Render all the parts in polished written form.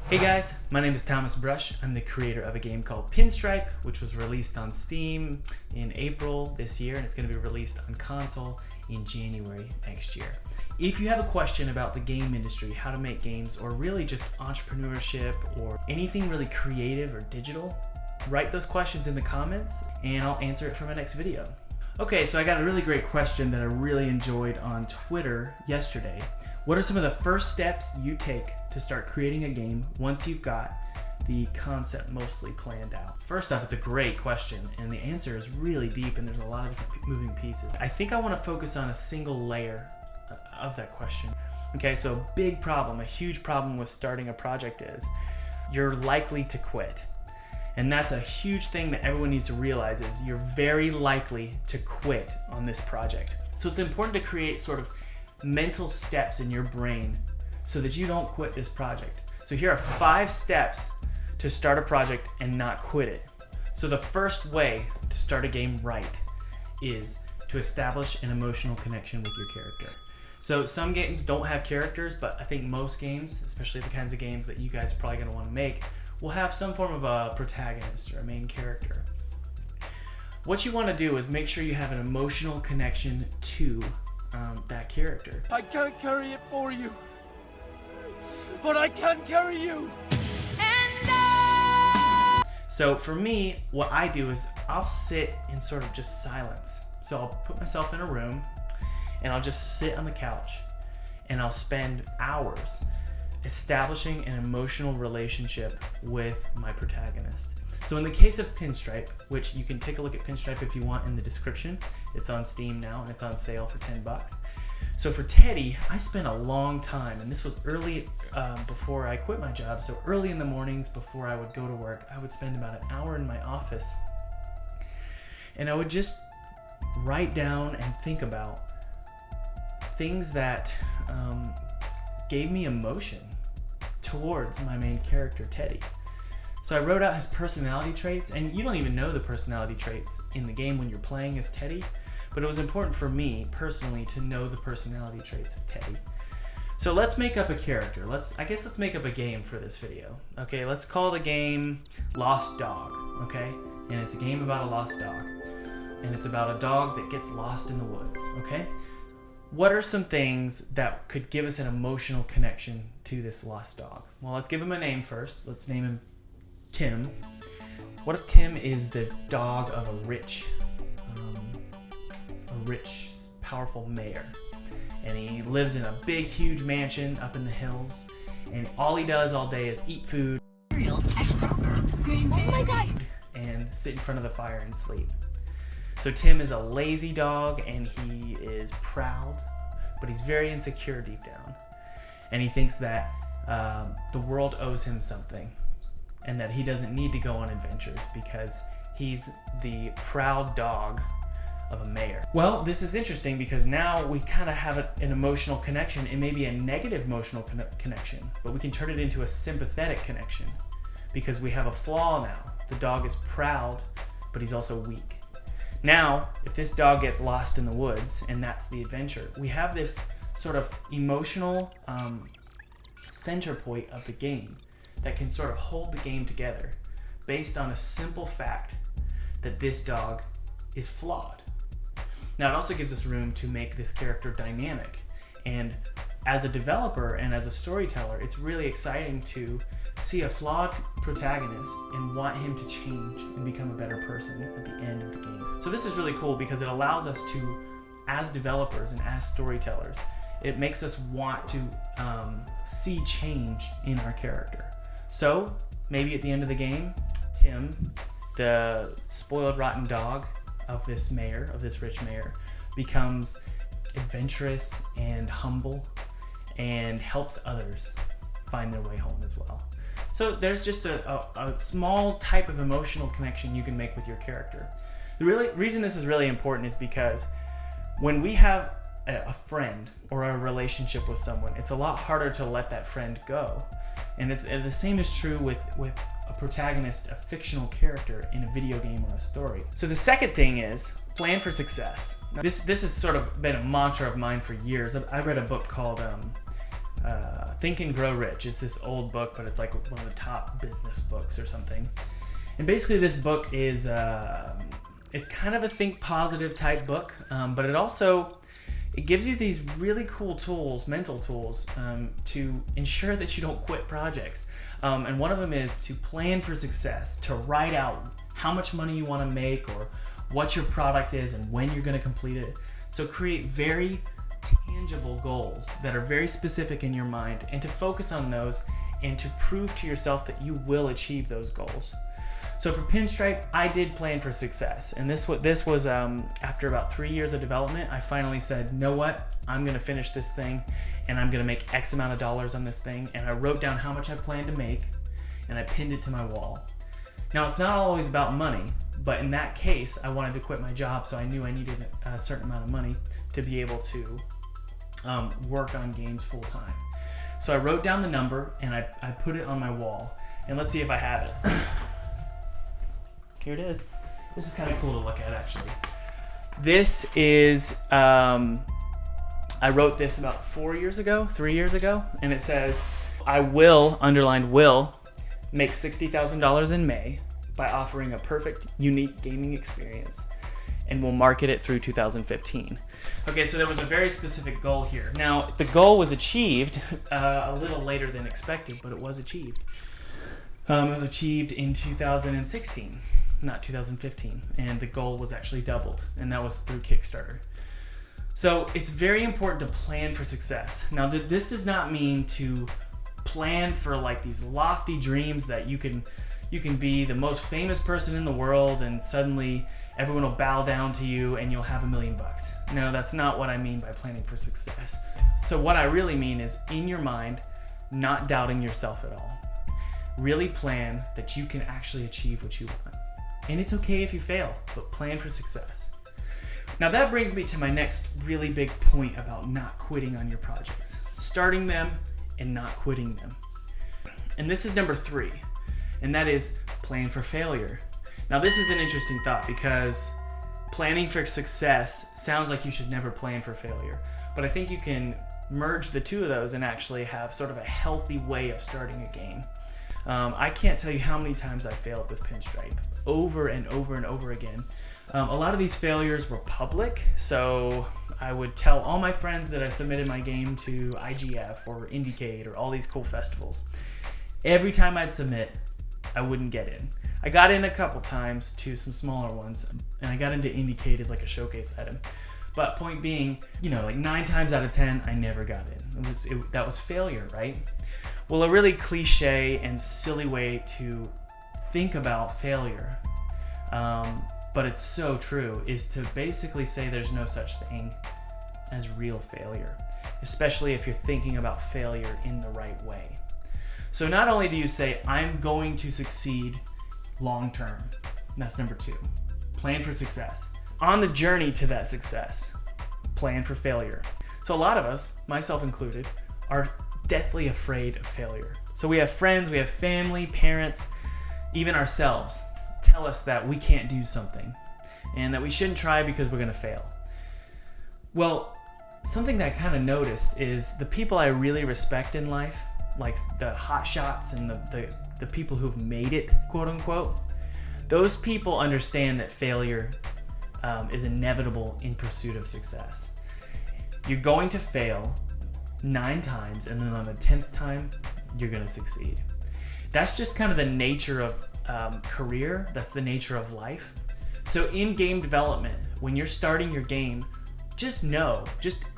Hey guys, my name is Thomas Brush. I'm the creator of a game called Pinstripe, which was released on Steam in April this year, and it's going to be released on console in January next year. If you have a question about the game industry, how to make games, or really just entrepreneurship or anything really creative or digital, write those questions in the comments and I'll answer it for my next video. Okay, so I got a really great question that I really enjoyed on Twitter yesterday. What are some of the first steps you take to start creating a game once you've got the concept mostly planned out? First off, it's a great question, and the answer is really deep, and there's a lot of different moving pieces. I think I want to focus on a single layer of that question. Okay, so big problem, a huge problem with starting a project is you're likely to quit. And that's a huge thing that everyone needs to realize is you're very likely to quit on this project. So it's important to create sort of mental steps in your brain so that you don't quit this project. So here are 5 steps to start a project and not quit it. So the first way to start a game right is to establish an emotional connection with your character. So some games don't have characters, but I think most games, especially the kinds of games that you guys are probably going to want to make, will have some form of a protagonist or a main character. What you want to do is make sure you have an emotional connection to that character. I can't carry it for you, but I can carry you. So for me, what I do is I'll sit in sort of just silence. So I'll put myself in a room and I'll just sit on the couch and I'll spend hours establishing an emotional relationship with my protagonist. So in the case of Pinstripe, which you can take a look at Pinstripe if you want in the description, it's on Steam now and it's on sale for $10. So for Teddy, I spent a long time, and this was early before I quit my job, so early in the mornings before I would go to work, I would spend about an hour in my office and I would just write down and think about things that gave me emotion towards my main character, Teddy. So I wrote out his personality traits, and you don't even know the personality traits in the game when you're playing as Teddy, but it was important for me personally to know the personality traits of Teddy. So let's make up a character. I guess let's make up a game for this video. Okay, let's call the game Lost Dog, okay? And it's a game about a lost dog. And it's about a dog that gets lost in the woods, okay? What are some things that could give us an emotional connection to this lost dog? Well, let's give him a name first. Let's name him Tim. What if Tim is the dog of a rich, powerful mayor, and he lives in a big, huge mansion up in the hills, and all he does all day is eat food, Oh my God. and sit in front of the fire and sleep. So Tim is a lazy dog, and he is proud, but he's very insecure deep down, and he thinks that the world owes him something, and that he doesn't need to go on adventures because he's the proud dog of a mayor. Well, this is interesting because now we kind of have an emotional connection. It may be a negative emotional connection, but we can turn it into a sympathetic connection because we have a flaw now. The dog is proud, but he's also weak. Now, if this dog gets lost in the woods and that's the adventure, we have this sort of emotional center point of the game that can sort of hold the game together based on a simple fact that this dog is flawed. Now, it also gives us room to make this character dynamic. And as a developer and as a storyteller, it's really exciting to see a flawed protagonist and want him to change and become a better person at the end of the game. So this is really cool because it allows us to, as developers and as storytellers, it makes us want to see change in our character. So maybe at the end of the game, Tim, the spoiled rotten dog of this mayor, of this rich mayor, becomes adventurous and humble and helps others find their way home as well. So there's just a small type of emotional connection you can make with your character. The reason this is really important is because when we have a friend or a relationship with someone, it's a lot harder to let that friend go. And the same is true with a protagonist, a fictional character in a video game or a story. So the second thing is plan for success. Now, this has sort of been a mantra of mine for years. I read a book called Think and Grow Rich. It's this old book, but it's like one of the top business books or something. And basically this book is, it's kind of a think positive type book, but it gives you these really cool tools, mental tools, to ensure that you don't quit projects. And one of them is to plan for success, to write out how much money you want to make or what your product is and when you're going to complete it. So create very tangible goals that are very specific in your mind, and to focus on those and to prove to yourself that you will achieve those goals. So for Pinstripe, I did plan for success, and this was after about 3 years of development. I finally said, know what, I'm gonna finish this thing, and I'm gonna make X amount of dollars on this thing, and I wrote down how much I planned to make, and I pinned it to my wall. Now, it's not always about money, but in that case, I wanted to quit my job, so I knew I needed a certain amount of money to be able to work on games full time. So I wrote down the number, and I put it on my wall, and let's see if I have it. Here it is. This is kind of cool to look at, actually. This is, I wrote this about 3 years ago, and it says, I will, underlined will, make $60,000 in May by offering a perfect, unique gaming experience, and will market it through 2015. Okay, so there was a very specific goal here. Now, the goal was achieved a little later than expected, but it was achieved. It was achieved in 2016. Not 2015, and the goal was actually doubled, and that was through Kickstarter. So it's very important to plan for success. Now, this does not mean to plan for like these lofty dreams that you can be the most famous person in the world and suddenly everyone will bow down to you and you'll have $1 million. No, that's not what I mean by planning for success. So what I really mean is, in your mind, not doubting yourself at all. Really plan that you can actually achieve what you want. And it's okay if you fail, but plan for success. Now that brings me to my next really big point about not quitting on your projects. Starting them and not quitting them. And this is number 3, and that is plan for failure. Now this is an interesting thought, because planning for success sounds like you should never plan for failure. But I think you can merge the two of those and actually have sort of a healthy way of starting a game. I can't tell you how many times I failed with Pinstripe, over and over and over again. A lot of these failures were public, so I would tell all my friends that I submitted my game to IGF or IndieCade or all these cool festivals. Every time I'd submit, I wouldn't get in. I got in a couple times to some smaller ones, and I got into IndieCade as like a showcase item. But point being, like 9 times out of 10, I never got in. That was failure, right? Well, a really cliche and silly way to think about failure, but it's so true, is to basically say there's no such thing as real failure, especially if you're thinking about failure in the right way. So not only do you say, I'm going to succeed long term, that's number 2, plan for success. On the journey to that success, plan for failure. So a lot of us, myself included, are deathly afraid of failure. So we have friends, we have family, parents, even ourselves tell us that we can't do something and that we shouldn't try because we're going to fail. Well, something that I kind of noticed is the people I really respect in life, like the hot shots and the people who've made it, quote unquote, those people understand that failure is inevitable in pursuit of success. You're going to fail 9 times, and then on the 10th time, you're going to succeed. That's just kind of the nature of career. That's the nature of life. So in game development, when you're starting your game, just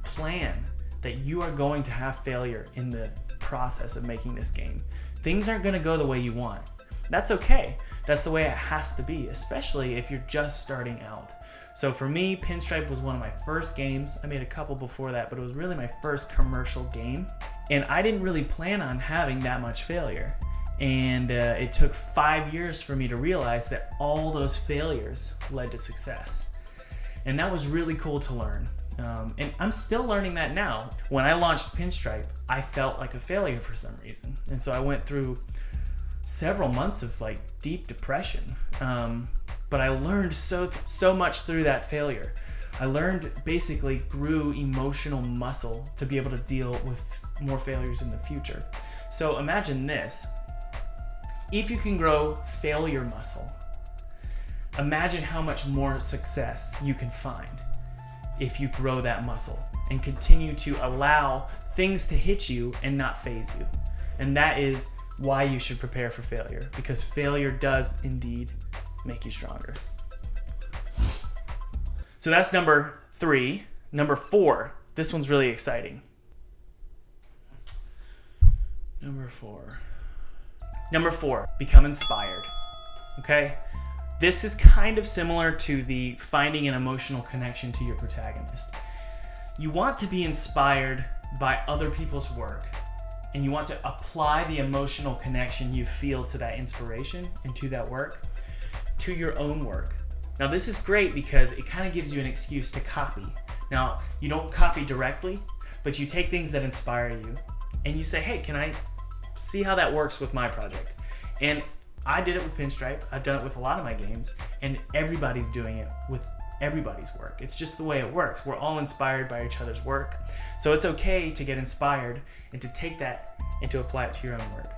plan that you are going to have failure in the process of making this game. Things aren't going to go the way you want. That's okay. That's the way it has to be, especially if you're just starting out. So for me, Pinstripe was one of my first games. I made a couple before that, but it was really my first commercial game. And I didn't really plan on having that much failure. And it took 5 years for me to realize that all those failures led to success. And that was really cool to learn. And I'm still learning that now. When I launched Pinstripe, I felt like a failure for some reason. And so I went through several months of like deep depression. But I learned so much through that failure. I learned, basically grew emotional muscle to be able to deal with more failures in the future. So imagine this. If you can grow failure muscle, imagine how much more success you can find if you grow that muscle and continue to allow things to hit you and not faze you. And that is why you should prepare for failure, because failure does indeed make you stronger. So that's number 3. Number 4, this one's really exciting. Number 4, become inspired. Okay? This is kind of similar to the finding an emotional connection to your protagonist. You want to be inspired by other people's work, and you want to apply the emotional connection you feel to that inspiration and to that work to your own work. Now, this is great because it kind of gives you an excuse to copy. Now, you don't copy directly, but you take things that inspire you and you say, hey, can I see how that works with my project? And I did it with Pinstripe. I've done it with a lot of my games, and everybody's doing it with everybody's work. It's just the way it works. We're all inspired by each other's work. So it's okay to get inspired and to take that and to apply it to your own work.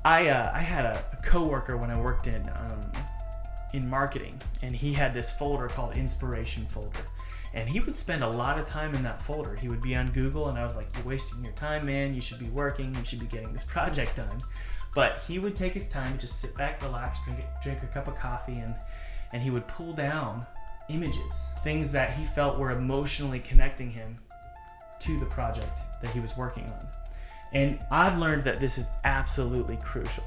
I had a coworker when I worked in marketing, and he had this folder called Inspiration Folder. And he would spend a lot of time in that folder. He would be on Google, and I was like, you're wasting your time, man. You should be working. You should be getting this project done. But he would take his time and just sit back, relax, drink a cup of coffee, and he would pull down images, things that he felt were emotionally connecting him to the project that he was working on. And I've learned that this is absolutely crucial,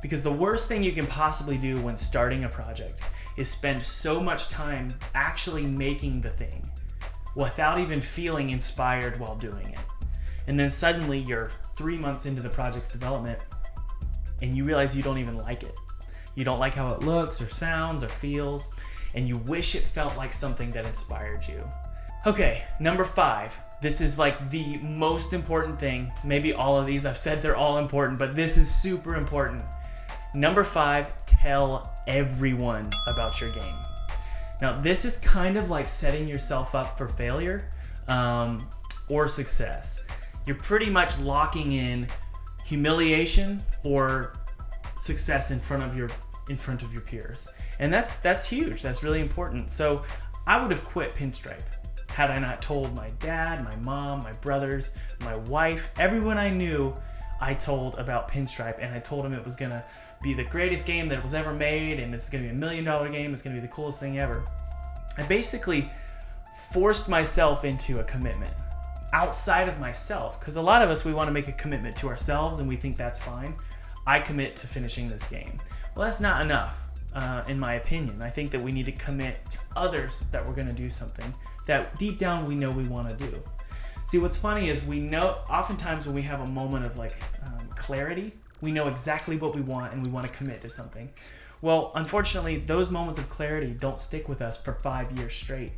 because the worst thing you can possibly do when starting a project is spend so much time actually making the thing without even feeling inspired while doing it. And then suddenly you're 3 months into the project's development and you realize you don't even like it. You don't like how it looks or sounds or feels, and you wish it felt like something that inspired you. Okay, number 5. This is like the most important thing. Maybe all of these, I've said they're all important, but this is super important. Number 5, tell everyone about your game. Now, this is kind of like setting yourself up for failure or success. You're pretty much locking in humiliation or success in front of your peers. And that's huge. That's really important. So I would have quit Pinstripe had I not told my dad, my mom, my brothers, my wife, everyone I knew. I told about Pinstripe, and I told them it was gonna be the greatest game that was ever made, and it's gonna be $1 million game. It's gonna be the coolest thing ever. I basically forced myself into a commitment outside of myself, because a lot of us, we want to make a commitment to ourselves and we think that's fine. I commit to finishing this game. Well, that's not enough, in my opinion. I think that we need to commit to others that we're going to do something that deep down we know we want to do. See, what's funny is we know oftentimes when we have a moment of clarity, we know exactly what we want and we want to commit to something. Well, unfortunately, those moments of clarity don't stick with us for 5 years straight.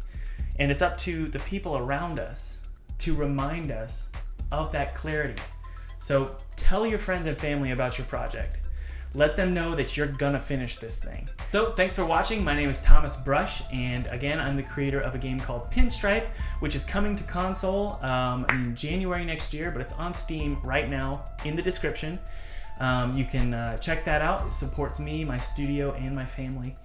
And it's up to the people around us to remind us of that clarity. So tell your friends and family about your project. Let them know that you're gonna finish this thing. So thanks for watching. My name is Thomas Brush, and again, I'm the creator of a game called Pinstripe, which is coming to console in January next year, but it's on Steam right now in the description. You can check that out. It supports me, my studio, and my family.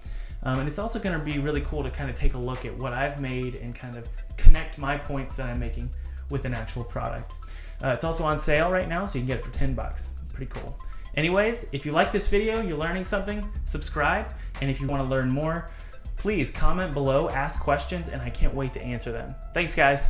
And it's also going to be really cool to kind of take a look at what I've made and kind of connect my points that I'm making with an actual product. It's also on sale right now, so you can get it for $10. Pretty cool. Anyways, if you like this video, you're learning something, subscribe. And if you want to learn more, please comment below, ask questions, and I can't wait to answer them. Thanks, guys.